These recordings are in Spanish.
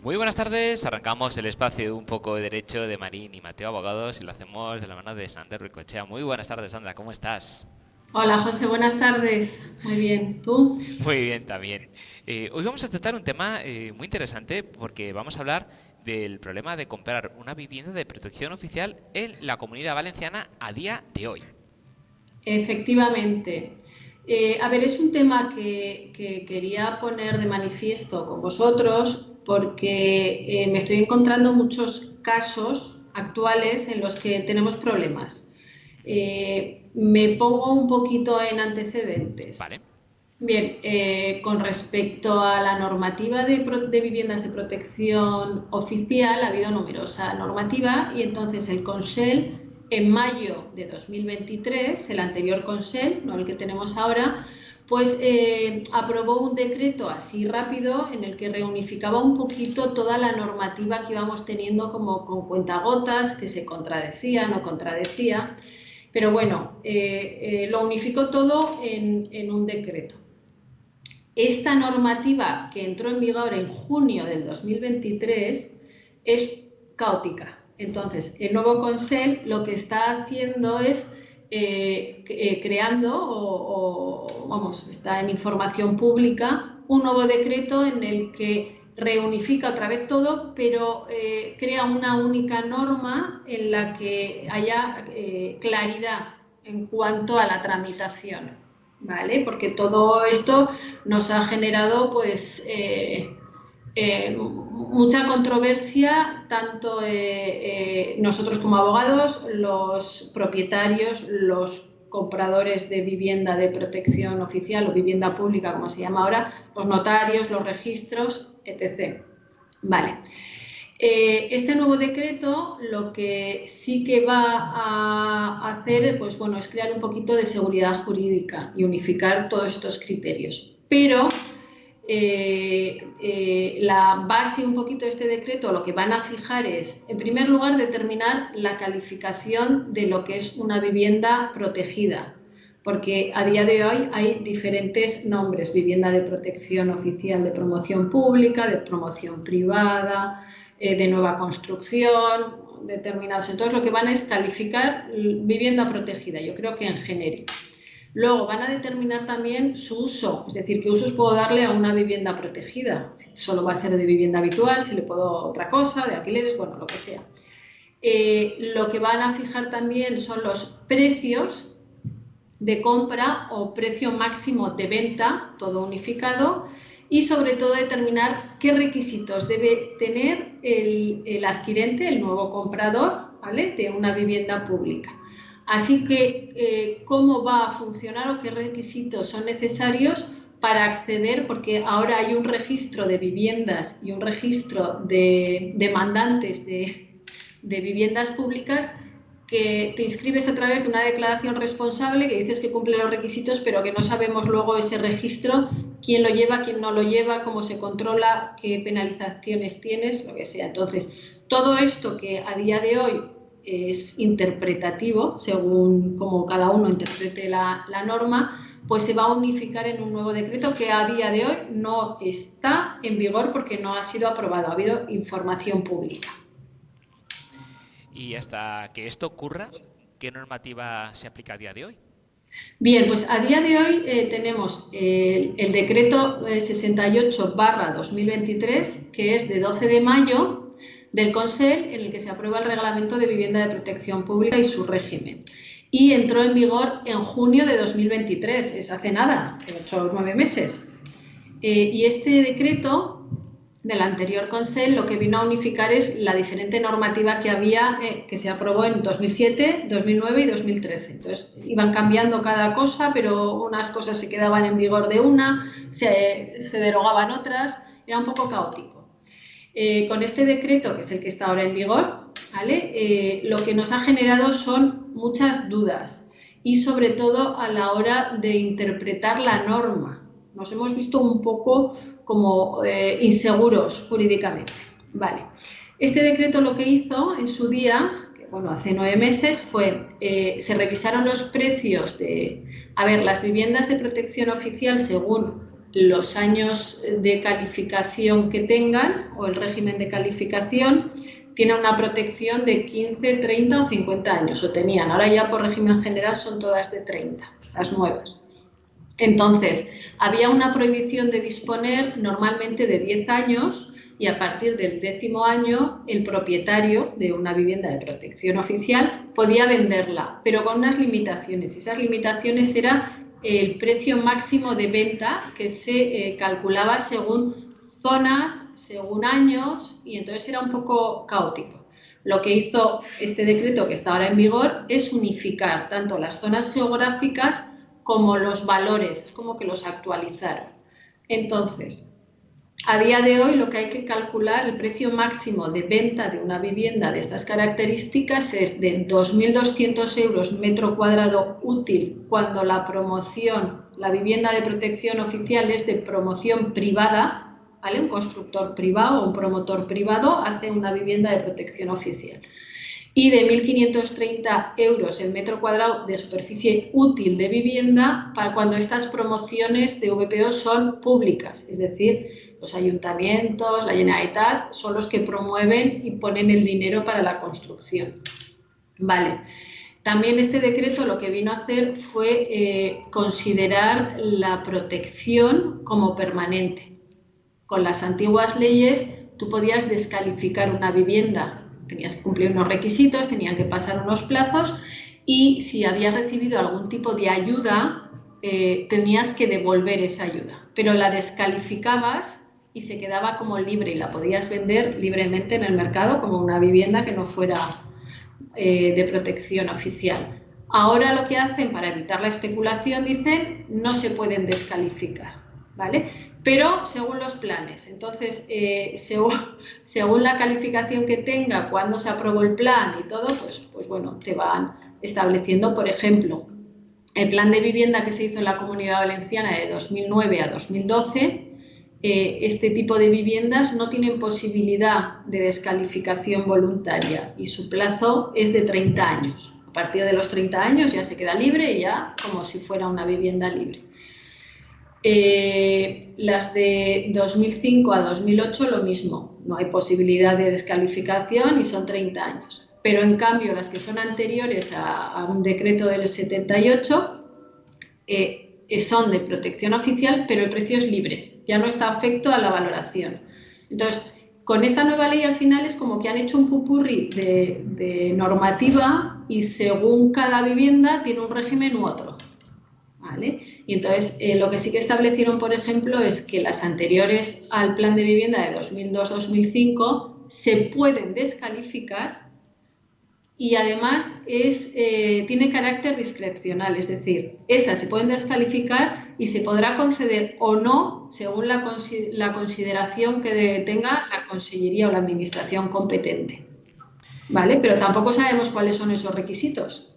Muy buenas tardes, arrancamos el espacio de Un poco de Derecho de Marín y Mateo Abogados y lo hacemos de la mano de Sandra Ruicochea. Muy buenas tardes, Sandra, ¿cómo estás? Hola José, buenas tardes. Muy bien, ¿tú? Muy bien, también. Hoy vamos a tratar un tema muy interesante porque vamos a hablar del problema de comprar una vivienda de protección oficial en la Comunidad Valenciana a día de hoy. Efectivamente. A ver, es un tema que quería poner de manifiesto con vosotros porque me estoy encontrando muchos casos actuales en los que tenemos problemas. Me pongo un poquito en antecedentes. ¿Vale? Bien, con respecto a la normativa de viviendas de protección oficial, ha habido numerosa normativa y entonces el Consell, en mayo de 2023, el anterior Consell, no el que tenemos ahora, pues aprobó un decreto así rápido en el que reunificaba un poquito toda la normativa que íbamos teniendo como con cuentagotas, que se contradecía, no contradecía, pero bueno, lo unificó todo en un decreto. Esta normativa que entró en vigor en junio del 2023 es caótica. Entonces, el nuevo Consell lo que está haciendo es creando vamos, está en información pública un nuevo decreto en el que reunifica otra vez todo, pero crea una única norma en la que haya claridad en cuanto a la tramitación, ¿vale? Porque todo esto nos ha generado pues mucha controversia, tanto nosotros como abogados, los propietarios, los compradores de vivienda de protección oficial o vivienda pública, como se llama ahora, los notarios, los registros, etc. Vale. Este nuevo decreto lo que sí que va a hacer, pues bueno, es crear un poquito de seguridad jurídica y unificar todos estos criterios. Pero la base un poquito de este decreto, lo que van a fijar es, en primer lugar, determinar la calificación de lo que es una vivienda protegida, porque a día de hoy hay diferentes nombres: vivienda de protección oficial, de promoción pública, de promoción privada, de nueva construcción, determinados. Entonces lo que van es calificar vivienda protegida, yo creo que en genérico. Luego van a determinar también su uso, es decir, qué usos puedo darle a una vivienda protegida. Si solo va a ser de vivienda habitual, si le puedo otra cosa, de alquileres, bueno, lo que sea. Lo que van a fijar también son los precios de compra o precio máximo de venta, todo unificado, y sobre todo determinar qué requisitos debe tener el adquirente, el nuevo comprador, ¿vale?, de una vivienda pública. Así que, ¿cómo va a funcionar o qué requisitos son necesarios para acceder? Porque ahora hay un registro de viviendas y un registro de demandantes de viviendas públicas que te inscribes a través de una declaración responsable que dices que cumple los requisitos, pero que no sabemos luego ese registro, quién lo lleva, quién no lo lleva, cómo se controla, qué penalizaciones tienes, lo que sea. Entonces, todo esto que a día de hoy es interpretativo, según como cada uno interprete la norma, pues se va a unificar en un nuevo decreto que a día de hoy no está en vigor porque no ha sido aprobado, ha habido información pública. Y hasta que esto ocurra, ¿qué normativa se aplica a día de hoy? Bien, pues a día de hoy tenemos el decreto 68/2023, que es de 12 de mayo del Consell, en el que se aprueba el Reglamento de Vivienda de Protección Pública y su régimen. Y entró en vigor en junio de 2023, es hace nada, hace 8 o 9 meses. Y este decreto del anterior Consell lo que vino a unificar es la diferente normativa que había, que se aprobó en 2007, 2009 y 2013. Entonces iban cambiando cada cosa, pero unas cosas se quedaban en vigor de una, se derogaban otras, era un poco caótico. Con este decreto, que es el que está ahora en vigor, ¿vale?, lo que nos ha generado son muchas dudas y sobre todo a la hora de interpretar la norma. Nos hemos visto un poco como inseguros jurídicamente. Vale. Este decreto lo que hizo en su día, que bueno, hace 9 meses, fue se revisaron los precios de, a ver, las viviendas de protección oficial según los años de calificación que tengan o el régimen de calificación, tiene una protección de 15, 30 o 50 años, o tenían. Ahora ya por régimen general son todas de 30, las nuevas. Entonces, había una prohibición de disponer normalmente de 10 años y a partir del 10º año el propietario de una vivienda de protección oficial podía venderla, pero con unas limitaciones. Esas limitaciones era el precio máximo de venta que se calculaba según zonas, según años, y entonces era un poco caótico. Lo que hizo este decreto que está ahora en vigor es unificar tanto las zonas geográficas como los valores, es como que los actualizaron. Entonces, a día de hoy lo que hay que calcular, el precio máximo de venta de una vivienda de estas características es de 2.200 euros metro cuadrado útil cuando la promoción, la vivienda de protección oficial es de promoción privada, ¿vale? Un constructor privado o un promotor privado hace una vivienda de protección oficial. Y de 1.530 euros el metro cuadrado de superficie útil de vivienda para cuando estas promociones de VPO son públicas, es decir, los ayuntamientos, la Generalitat, son los que promueven y ponen el dinero para la construcción. Vale. También este decreto lo que vino a hacer fue considerar la protección como permanente. Con las antiguas leyes tú podías descalificar una vivienda, tenías que cumplir unos requisitos, tenían que pasar unos plazos y si habías recibido algún tipo de ayuda tenías que devolver esa ayuda, pero la descalificabas y se quedaba como libre y la podías vender libremente en el mercado como una vivienda que no fuera de protección oficial. Ahora lo que hacen para evitar la especulación dicen no se pueden descalificar, ¿vale? Pero según los planes. Entonces, según la calificación que tenga, cuando se aprobó el plan y todo, pues bueno, te van estableciendo, por ejemplo, el plan de vivienda que se hizo en la Comunidad Valenciana de 2009 a 2012, este tipo de viviendas no tienen posibilidad de descalificación voluntaria y su plazo es de 30 años. A partir de los 30 años ya se queda libre y ya como si fuera una vivienda libre. Las de 2005 a 2008 lo mismo, no hay posibilidad de descalificación y son 30 años. Pero en cambio las que son anteriores a un decreto del 78 son de protección oficial, pero el precio es libre, ya no está afecto a la valoración. Entonces, con esta nueva ley al final es como que han hecho un pupurri de normativa y según cada vivienda tiene un régimen u otro. ¿Vale? Y entonces lo que sí que establecieron, por ejemplo, es que las anteriores al plan de vivienda de 2002-2005 se pueden descalificar y además tiene carácter discrecional, es decir, esas se pueden descalificar y se podrá conceder o no según la consideración que tenga la Consellería o la Administración competente. ¿Vale? Pero tampoco sabemos cuáles son esos requisitos.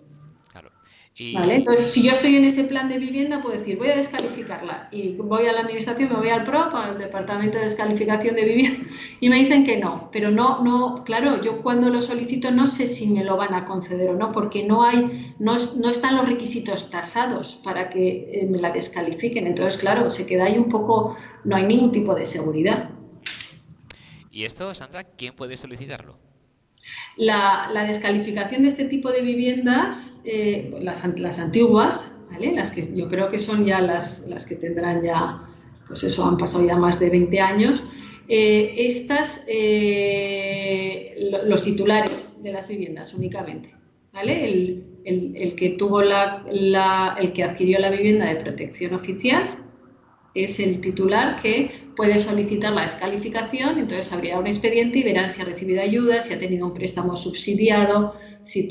¿Vale? Entonces, si yo estoy en ese plan de vivienda, puedo decir, voy a descalificarla y voy a la administración, me voy al PROP, al Departamento de Descalificación de Vivienda y me dicen que no, pero no, claro, yo cuando lo solicito no sé si me lo van a conceder o no, porque no están los requisitos tasados para que me la descalifiquen, entonces claro, se queda ahí un poco, no hay ningún tipo de seguridad. ¿Y esto, Sandra, quién puede solicitarlo? La descalificación de este tipo de viviendas, las antiguas, ¿vale? Las que yo creo que son ya las que tendrán ya, pues eso, han pasado ya más de 20 años, estas, los titulares de las viviendas únicamente, ¿vale? El que tuvo el que adquirió la vivienda de protección oficial es el titular que puede solicitar la descalificación, entonces abrirá un expediente y verán si ha recibido ayuda, si ha tenido un préstamo subsidiado, si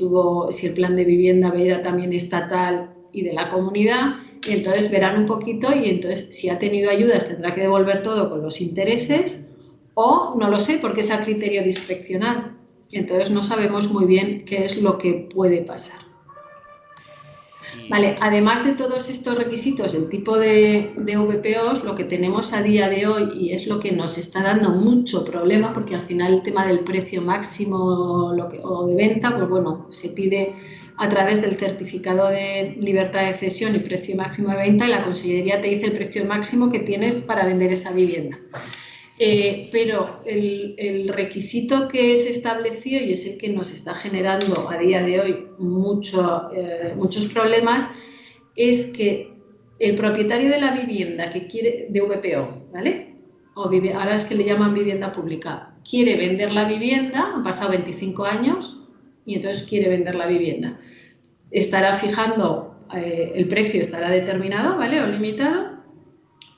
el plan de vivienda era también estatal y de la comunidad, y entonces verán un poquito y entonces si ha tenido ayudas tendrá que devolver todo con los intereses o no lo sé porque es a criterio discrecional, entonces no sabemos muy bien qué es lo que puede pasar. Vale, además de todos estos requisitos del tipo de VPOs, lo que tenemos a día de hoy y es lo que nos está dando mucho problema, porque al final el tema del precio máximo o de venta, pues bueno, se pide a través del certificado de libertad de cesión y precio máximo de venta, y la Consellería te dice el precio máximo que tienes para vender esa vivienda. Pero el requisito que se estableció, y es el que nos está generando a día de hoy muchos problemas, es que el propietario de la vivienda que quiere, de VPO, ¿vale? Ahora es que le llaman vivienda pública, quiere vender la vivienda, han pasado 25 años y entonces quiere vender la vivienda. Estará fijando, el precio estará determinado, ¿vale? O limitado,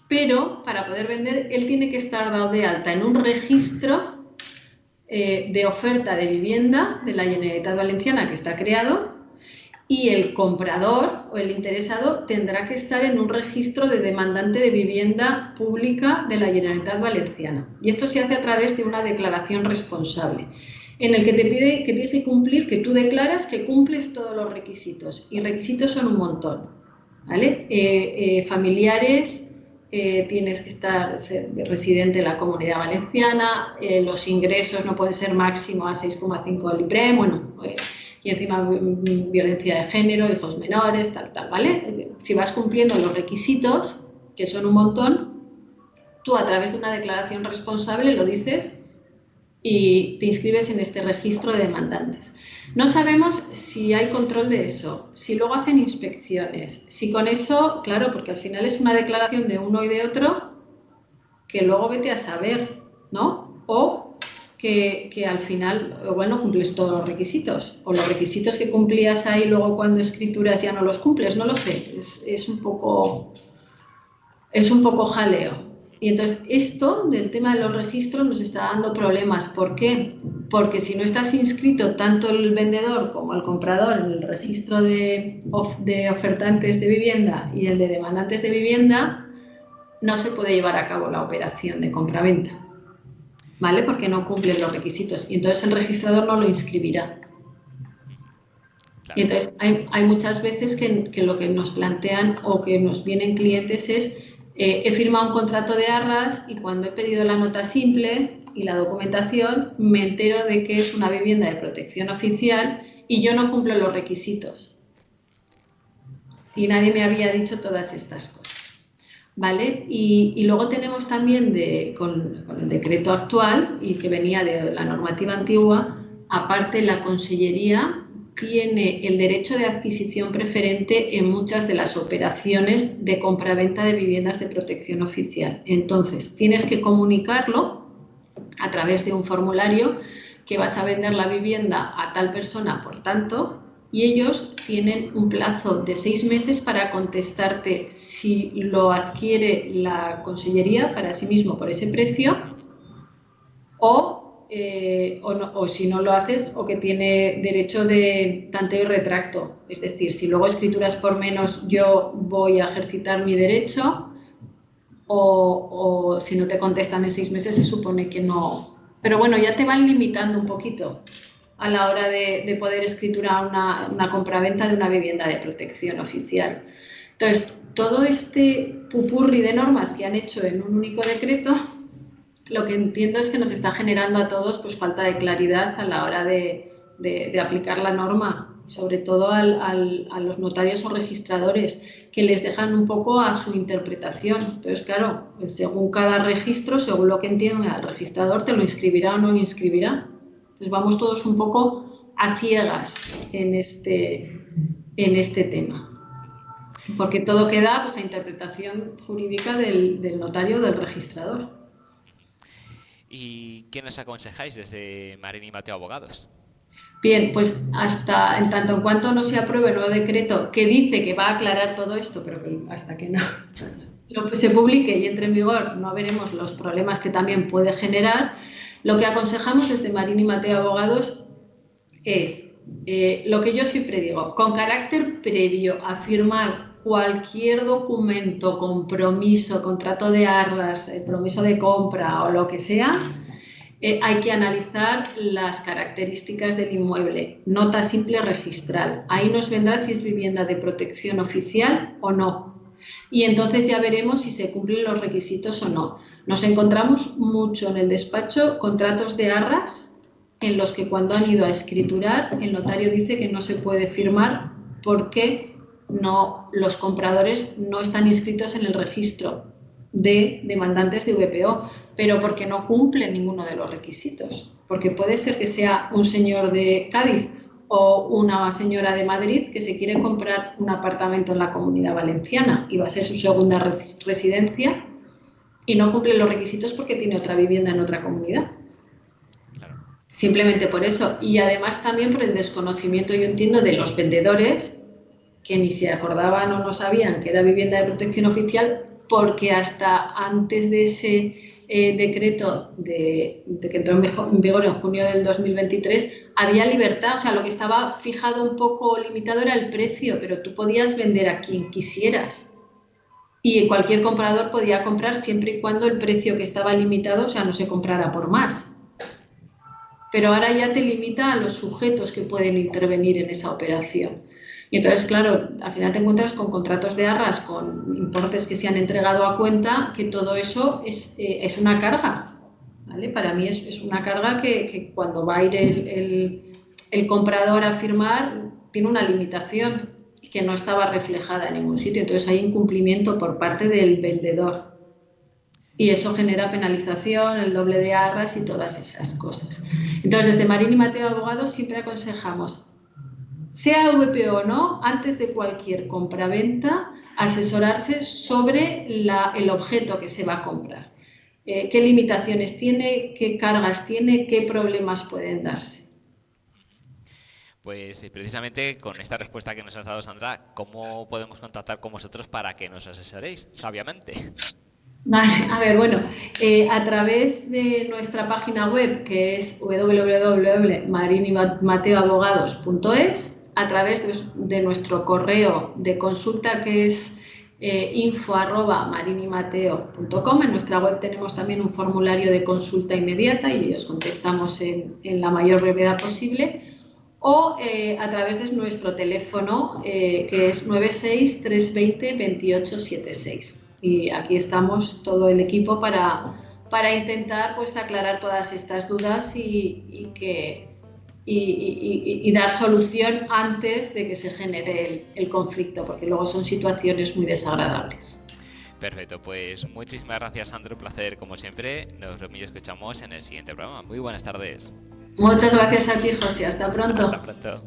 pero para poder vender él tiene que estar dado de alta en un registro de oferta de vivienda de la Generalitat Valenciana que está creado, y el comprador o el interesado tendrá que estar en un registro de demandante de vivienda pública de la Generalitat Valenciana. Y esto se hace a través de una declaración responsable, en el que te pide que tienes que cumplir, que tú declaras que cumples todos los requisitos. Y requisitos son un montón, ¿vale? Familiares, tienes que ser residente en la Comunidad Valenciana, los ingresos no pueden ser máximo a 6,5 del IPREM, bueno, y encima violencia de género, hijos menores, tal, ¿vale? Si vas cumpliendo los requisitos, que son un montón, tú a través de una declaración responsable lo dices y te inscribes en este registro de demandantes. No sabemos si hay control de eso, si luego hacen inspecciones, si con eso, claro, porque al final es una declaración de uno y de otro, que luego vete a saber, ¿no? O que al final, bueno, cumples todos los requisitos, o los requisitos que cumplías ahí luego cuando escrituras ya no los cumples, no lo sé, es un poco jaleo. Y entonces esto del tema de los registros nos está dando problemas. ¿Por qué? Porque si no estás inscrito tanto el vendedor como el comprador en el registro de ofertantes de vivienda y el de demandantes de vivienda, no se puede llevar a cabo la operación de compraventa, ¿vale? Porque no cumplen los requisitos y entonces el registrador no lo inscribirá. Y entonces hay muchas veces que lo que nos plantean o que nos vienen clientes es he firmado un contrato de arras y cuando he pedido la nota simple y la documentación me entero de que es una vivienda de protección oficial y yo no cumplo los requisitos. Y nadie me había dicho todas estas cosas, ¿vale? Y luego tenemos también con el decreto actual y que venía de la normativa antigua, aparte la Consellería tiene el derecho de adquisición preferente en muchas de las operaciones de compraventa de viviendas de protección oficial. Entonces, tienes que comunicarlo a través de un formulario que vas a vender la vivienda a tal persona por tanto, y ellos tienen un plazo de 6 meses para contestarte si lo adquiere la Consellería para sí mismo por ese precio o si no lo haces, o que tiene derecho de tanteo y retracto. Es decir, si luego escrituras por menos, yo voy a ejercitar mi derecho, o si no te contestan en 6 meses, se supone que no. Pero bueno, ya te van limitando un poquito a la hora de poder escriturar una compraventa de una vivienda de protección oficial. Entonces, todo este pupurri de normas que han hecho en un único decreto, lo que entiendo es que nos está generando a todos pues falta de claridad a la hora de aplicar la norma, sobre todo a los notarios o registradores, que les dejan un poco a su interpretación. Entonces, claro, según cada registro, según lo que entienda el registrador, te lo inscribirá o no inscribirá. Entonces vamos todos un poco a ciegas en este tema, porque todo queda pues a interpretación jurídica del notario o del registrador. ¿Y qué nos aconsejáis desde Marín y Mateo Abogados? Bien, pues hasta en tanto en cuanto no se apruebe el nuevo decreto que dice que va a aclarar todo esto, pero que hasta que no se publique y entre en vigor no veremos los problemas que también puede generar. Lo que aconsejamos desde Marín y Mateo Abogados es lo que yo siempre digo, con carácter previo a firmar cualquier documento, compromiso, contrato de arras, promiso de compra o lo que sea, hay que analizar las características del inmueble, nota simple registral. Ahí nos vendrá si es vivienda de protección oficial o no. Y entonces ya veremos si se cumplen los requisitos o no. Nos encontramos mucho en el despacho contratos de arras en los que cuando han ido a escriturar, el notario dice que no se puede firmar porque los compradores no están inscritos en el registro de demandantes de VPO, pero porque no cumplen ninguno de los requisitos. Porque puede ser que sea un señor de Cádiz o una señora de Madrid que se quiere comprar un apartamento en la Comunidad Valenciana y va a ser su segunda residencia y no cumple los requisitos porque tiene otra vivienda en otra comunidad. Claro. Simplemente por eso. Y además también por el desconocimiento, yo entiendo, de los vendedores que ni se acordaban o no sabían que era vivienda de protección oficial, porque hasta antes de ese decreto de que entró en vigor en junio del 2023, había libertad, o sea, lo que estaba fijado un poco limitado era el precio, pero tú podías vender a quien quisieras y cualquier comprador podía comprar siempre y cuando el precio que estaba limitado, o sea, no se comprara por más. Pero ahora ya te limita a los sujetos que pueden intervenir en esa operación. Y entonces, claro, al final te encuentras con contratos de arras, con importes que se han entregado a cuenta, que todo eso es una carga, ¿vale? Para mí es una carga que cuando va a ir el comprador a firmar tiene una limitación que no estaba reflejada en ningún sitio. Entonces hay incumplimiento por parte del vendedor. Y eso genera penalización, el doble de arras y todas esas cosas. Entonces, desde Marín y Mateo Abogados siempre aconsejamos, sea VPO o no, antes de cualquier compraventa, asesorarse sobre el objeto que se va a comprar. ¿Qué limitaciones tiene? ¿Qué cargas tiene? ¿Qué problemas pueden darse? Pues precisamente con esta respuesta que nos has dado, Sandra, ¿cómo podemos contactar con vosotros para que nos asesoréis sabiamente? Vale, a ver, bueno, a través de nuestra página web, que es www.marinimateoabogados.es, a través de nuestro correo de consulta, que es info@marinimateo.com. En nuestra web tenemos también un formulario de consulta inmediata y os contestamos en la mayor brevedad posible. O a través de nuestro teléfono, que es 96 320 2876. Y aquí estamos todo el equipo para intentar pues aclarar todas estas dudas y dar solución antes de que se genere el conflicto, porque luego son situaciones muy desagradables. Perfecto, pues muchísimas gracias, Sandra, un placer como siempre. Nos escuchamos en el siguiente programa. Muy buenas tardes. Muchas gracias a ti, José. Hasta pronto. Hasta pronto.